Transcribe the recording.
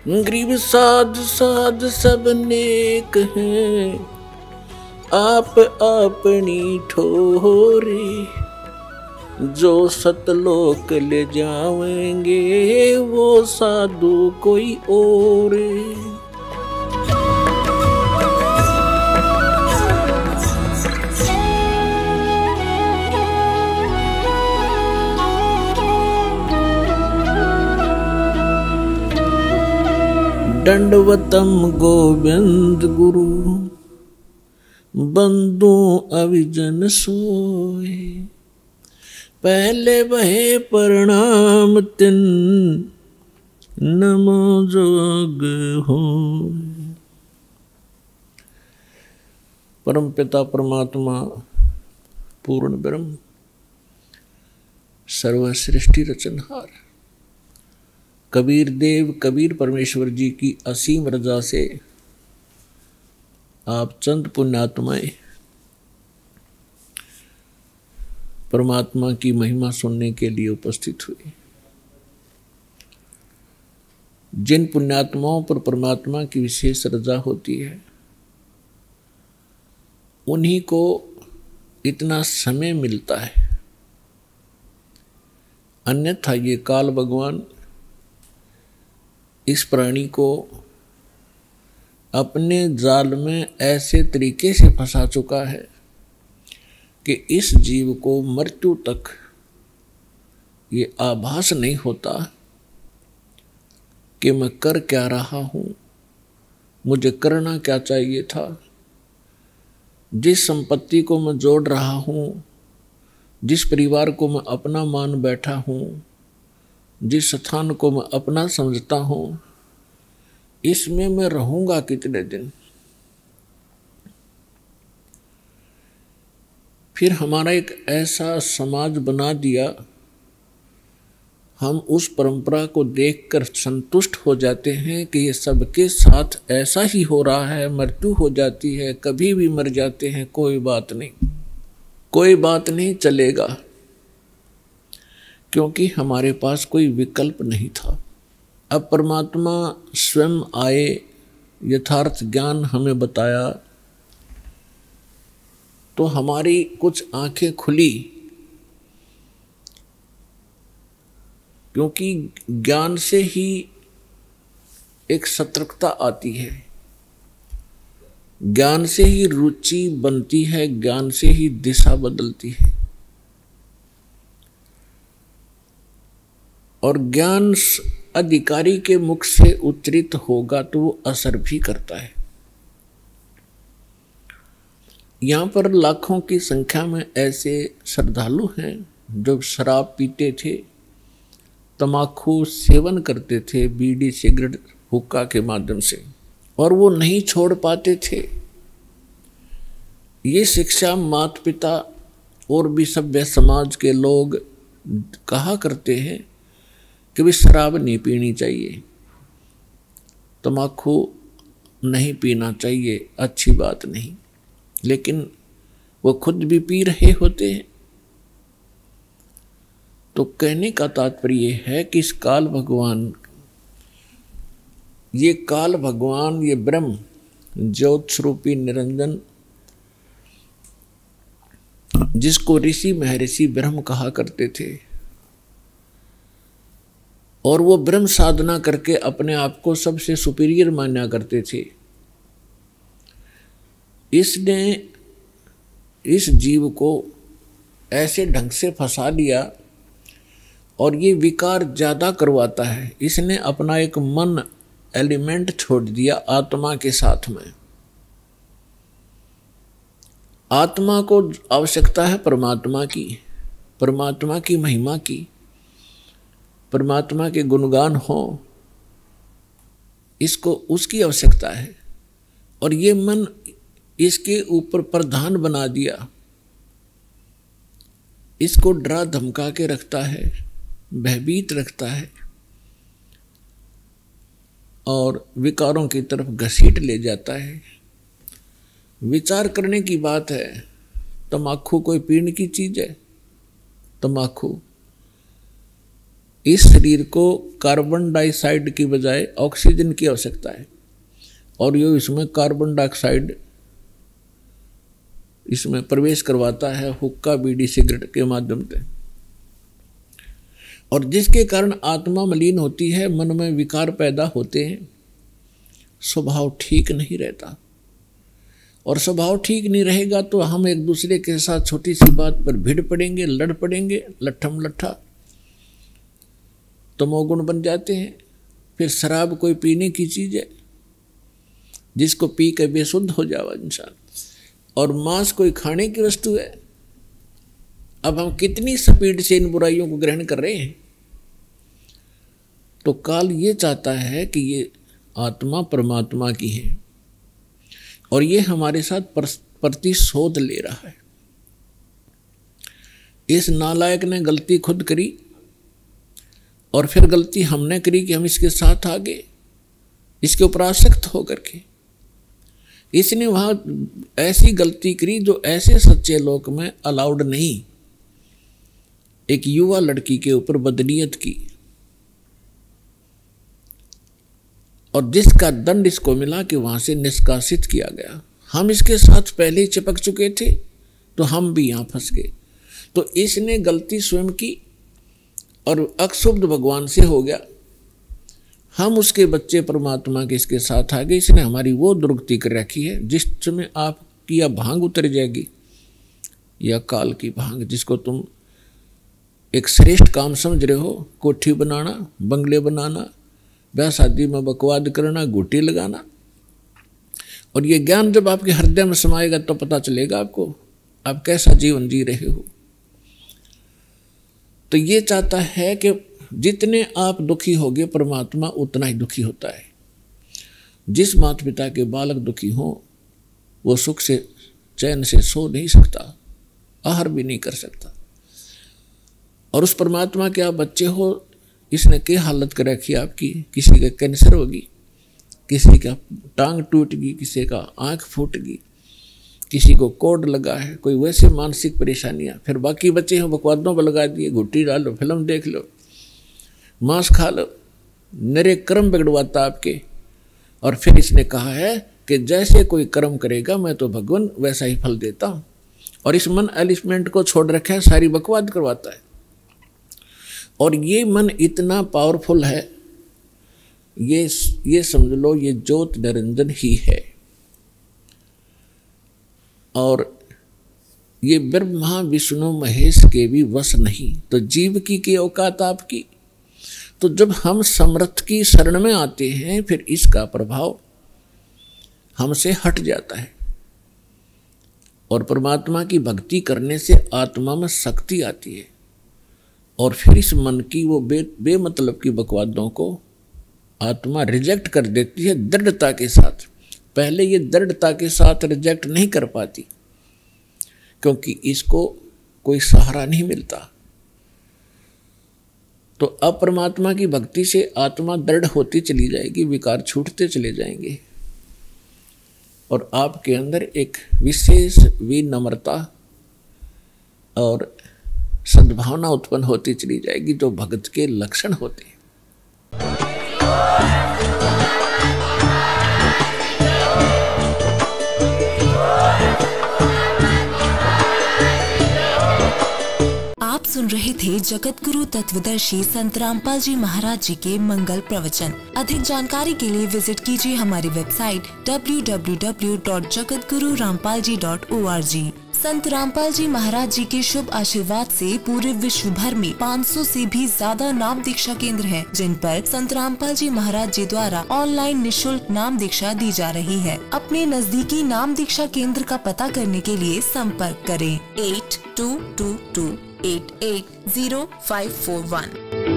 गरीब साध साध सब नेक हैं, आप अपनी ठोरे। जो सतलोक ले जाएंगे वो साधु कोई और। दंडवतम गोविंद गुरु, बंदू अविजन सोए। पहले वहे प्रणाम तिन, नमो जोग हो। परम पिता परमात्मा पूर्ण ब्रह्म, सर्व सृष्टि रचनहार कबीर देव कबीर परमेश्वर जी की असीम रजा से आप चंद पुण्यात्माएं परमात्मा की महिमा सुनने के लिए उपस्थित हुए। जिन पुण्यात्माओं पर परमात्मा की विशेष रजा होती है उन्हीं को इतना समय मिलता है, अन्यथा ये काल भगवान इस प्राणी को अपने जाल में ऐसे तरीके से फंसा चुका है कि इस जीव को मृत्यु तक ये आभास नहीं होता कि मैं कर क्या रहा हूँ, मुझे करना क्या चाहिए था। जिस संपत्ति को मैं जोड़ रहा हूँ, जिस परिवार को मैं अपना मान बैठा हूँ, जिस स्थान को मैं अपना समझता हूँ, इसमें मैं रहूँगा कितने दिन। फिर हमारा एक ऐसा समाज बना दिया, हम उस परंपरा को देखकर संतुष्ट हो जाते हैं कि ये सबके साथ ऐसा ही हो रहा है, मृत्यु हो जाती है, कभी भी मर जाते हैं, कोई बात नहीं, कोई बात नहीं, चलेगा। क्योंकि हमारे पास कोई विकल्प नहीं था। अब परमात्मा स्वयं आए, यथार्थ ज्ञान हमें बताया, तो हमारी कुछ आंखें खुली। क्योंकि ज्ञान से ही एक सतर्कता आती है, ज्ञान से ही रुचि बनती है, ज्ञान से ही दिशा बदलती है। और ज्ञान अधिकारी के मुख से उच्चरित होगा तो वो असर भी करता है। यहाँ पर लाखों की संख्या में ऐसे श्रद्धालु हैं जो शराब पीते थे, तमाकू सेवन करते थे, बीड़ी सिगरेट हुक्का के माध्यम से, और वो नहीं छोड़ पाते थे। ये शिक्षा माता पिता और भी सभ्य समाज के लोग कहा करते हैं कि भी शराब नहीं पीनी चाहिए, तम्बाकू नहीं पीना चाहिए, अच्छी बात नहीं, लेकिन वो खुद भी पी रहे होते हैं। तो कहने का तात्पर्य है कि इस काल भगवान, ये ब्रह्म ज्योत स्वरूपी निरंजन, जिसको ऋषि महर्षि ब्रह्म कहा करते थे, और वो ब्रह्म साधना करके अपने आप को सबसे सुपीरियर माना करते थे, इसने इस जीव को ऐसे ढंग से फंसा दिया और ये विकार ज़्यादा करवाता है। इसने अपना एक मन एलिमेंट छोड़ दिया आत्मा के साथ में। आत्मा को आवश्यकता है परमात्मा की महिमा की, परमात्मा के गुणगान हो, इसको उसकी आवश्यकता है। और ये मन इसके ऊपर प्रधान बना दिया, इसको डरा धमका के रखता है, भयभीत रखता है और विकारों की तरफ घसीट ले जाता है। विचार करने की बात है, तम्बाकू कोई पीने की चीज है? तम्बाकू इस शरीर को कार्बन डाइऑक्साइड की बजाय ऑक्सीजन की आवश्यकता है, और ये इसमें कार्बन डाइऑक्साइड इसमें प्रवेश करवाता है हुक्का, बीड़ी, सिगरेट के माध्यम से, और जिसके कारण आत्मा मलिन होती है, मन में विकार पैदा होते हैं, स्वभाव ठीक नहीं रहता। और स्वभाव ठीक नहीं रहेगा तो हम एक दूसरे के साथ छोटी सी बात पर भिड़ पड़ेंगे, लड़ पड़ेंगे, लट्ठम लट्ठा, तमोगुण बन जाते हैं। फिर शराब कोई पीने की चीज है जिसको पी के बेसुद्ध हो जावा इंसान, और मांस कोई खाने की वस्तु है। अब हम कितनी स्पीड से इन बुराइयों को ग्रहण कर रहे हैं। तो काल ये चाहता है कि ये आत्मा परमात्मा की है और ये हमारे साथ प्रतिशोध ले रहा है। इस नालायक ने गलती खुद करी और फिर गलती हमने करी कि हम इसके साथ आ गए, इसके ऊपर आसक्त होकर के। इसने वहां ऐसी गलती करी जो ऐसे सच्चे लोक में अलाउड नहीं। एक युवा लड़की के ऊपर बदनीयत की और जिसका दंड इसको मिला कि वहां से निष्कासित किया गया। हम इसके साथ पहले ही चिपक चुके थे तो हम भी यहां फंस गए। तो इसने गलती स्वयं की और अक्षुब्ध भगवान से हो गया। हम उसके बच्चे परमात्मा के इसके साथ आ गए। इसने हमारी वो दुर्गति कर रखी है जिस समय आपकी या भांग उतर जाएगी या काल की भांग, जिसको तुम एक श्रेष्ठ काम समझ रहे हो, कोठी बनाना, बंगले बनाना, ब्याह शादी में बकवाद करना, गोटी लगाना, और ये ज्ञान जब आपके हृदय में समाएगा तो पता चलेगा आपको आप कैसा जीवन जी रहे हो। तो ये चाहता है कि जितने आप दुखी होगे परमात्मा उतना ही दुखी होता है। जिस माता पिता के बालक दुखी हो वो सुख से चैन से सो नहीं सकता, आहार भी नहीं कर सकता। और उस परमात्मा के आप बच्चे हो, इसने क्या हालत कर रखी आपकी। किसी का कैंसर होगी, किसी का टांग टूट गई, किसी का आंख फूट गई, किसी को कोड लगा है, कोई वैसे मानसिक परेशानियां। फिर बाकी बच्चे हैं बकवादों पर लगा दिए, घुट्टी डालो, फिल्म देख लो, मांस खा लो, नरे कर्म बिगड़वाता आपके। और फिर इसने कहा है कि जैसे कोई कर्म करेगा मैं तो भगवान वैसा ही फल देता हूं। और इस मन एलिमेंट को छोड़ रखा है, सारी बकवाद करवाता है। और ये मन इतना पावरफुल है, ये समझ लो ये ज्योत निरंजन ही है। और ये ब्रह्मा विष्णु महेश के भी वश नहीं। तो जीव की औकात आपकी। तो जब हम समर्थ की शरण में आते हैं फिर इसका प्रभाव हमसे हट जाता है और परमात्मा की भक्ति करने से आत्मा में शक्ति आती है। और फिर इस मन की वो बेमतलब की बकवादों को आत्मा रिजेक्ट कर देती है दृढ़ता के साथ। पहले ये दृढ़ता के साथ रिजेक्ट नहीं कर पाती क्योंकि इसको कोई सहारा नहीं मिलता। तो अब परमात्मा की भक्ति से आत्मा दृढ़ होती चली जाएगी, विकार छूटते चले जाएंगे और आपके अंदर एक विशेष विनम्रता और सद्भावना उत्पन्न होती चली जाएगी जो भक्त के लक्षण होते हैं। आप सुन रहे थे जगत गुरु तत्वदर्शी संत रामपाल जी महाराज जी के मंगल प्रवचन। अधिक जानकारी के लिए विजिट कीजिए हमारी वेबसाइट www.jagatgururampalji.org। संत रामपाल जी महाराज जी के शुभ आशीर्वाद से पूरे विश्व भर में 500 से भी ज्यादा नाम दीक्षा केंद्र हैं, जिन पर संत रामपाल जी महाराज जी द्वारा ऑनलाइन निशुल्क नाम दीक्षा दी जा रही है। अपने नजदीकी नाम दीक्षा केंद्र का पता करने के लिए संपर्क करें 8222880541।